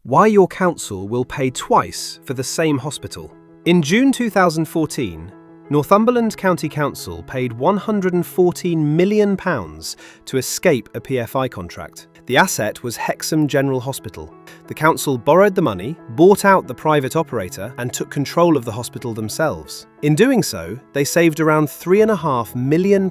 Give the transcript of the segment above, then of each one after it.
Why your council will pay twice for the same hospital. In June 2014, Northumberland County Council paid £114 million to escape a PFI contract. The asset was Hexham General Hospital. The council borrowed the money, bought out the private operator, and took control of the hospital themselves. In doing so, they saved around £3.5 million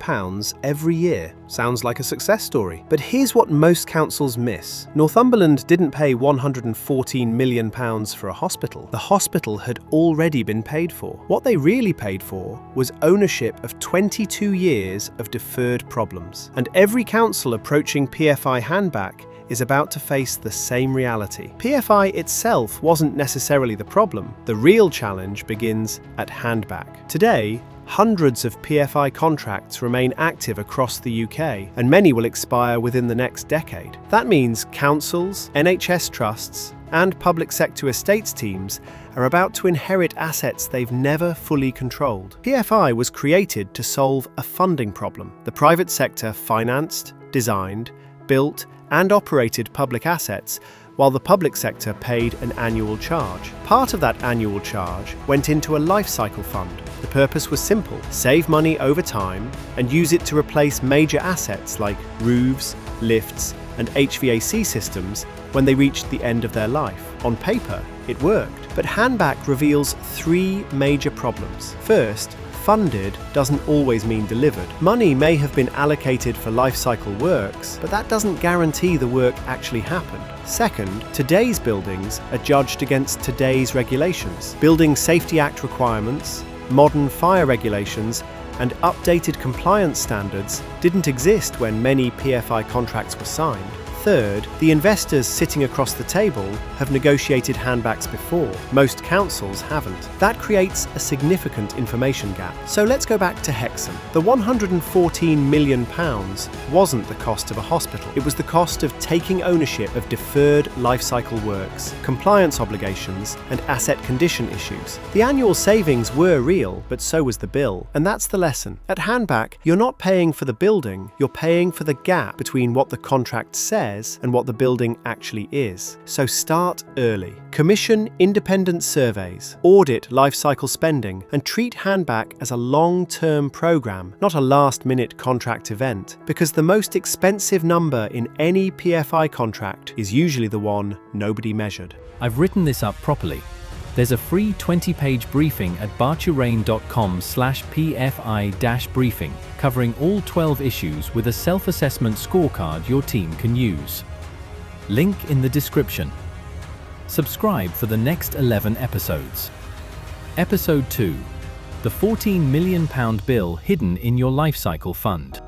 every year. Sounds like a success story. But here's what most councils miss. Northumberland didn't pay £114 million for a hospital. The hospital had already been paid for. What they really paid for was ownership of 22 years of deferred problems. And every council approaching PFI Handback is about to face the same reality. PFI itself wasn't necessarily the problem. The real challenge begins at Handback. Today, hundreds of PFI contracts remain active across the UK, and many will expire within the next decade. That means councils, NHS trusts, and public sector estates teams are about to inherit assets they've never fully controlled. PFI was created to solve a funding problem. The private sector financed, designed, built, and operated public assets, while the public sector paid an annual charge. Part of that annual charge went into a lifecycle fund. The purpose was simple: save money over time and use it to replace major assets like roofs, lifts, and HVAC systems when they reached the end of their life. On paper, it worked. But Handback reveals three major problems. First, funded doesn't always mean delivered. Money may have been allocated for lifecycle works, but that doesn't guarantee the work actually happened. Second, today's buildings are judged against today's regulations. Building Safety Act requirements, modern fire regulations, and updated compliance standards didn't exist when many PFI contracts were signed. Third, the investors sitting across the table have negotiated handbacks before. Most councils haven't. That creates a significant information gap. So let's go back to Hexham. The £114 million wasn't the cost of a hospital. It was the cost of taking ownership of deferred lifecycle works, compliance obligations, and asset condition issues. The annual savings were real, but so was the bill. And that's the lesson. At Handback, you're not paying for the building, you're paying for the gap between what the contract says and what the building actually is. So start early. Commission independent surveys, audit lifecycle spending, and treat Handback as a long-term program, not a last-minute contract event, because the most expensive number in any PFI contract is usually the one nobody measured. I've written this up properly. There's a free 20-page briefing at barturain.com/PFI-briefing covering all 12 issues with a self-assessment scorecard your team can use. Link in the description. Subscribe for the next 11 episodes. Episode 2: The £14 million bill hidden in your lifecycle fund.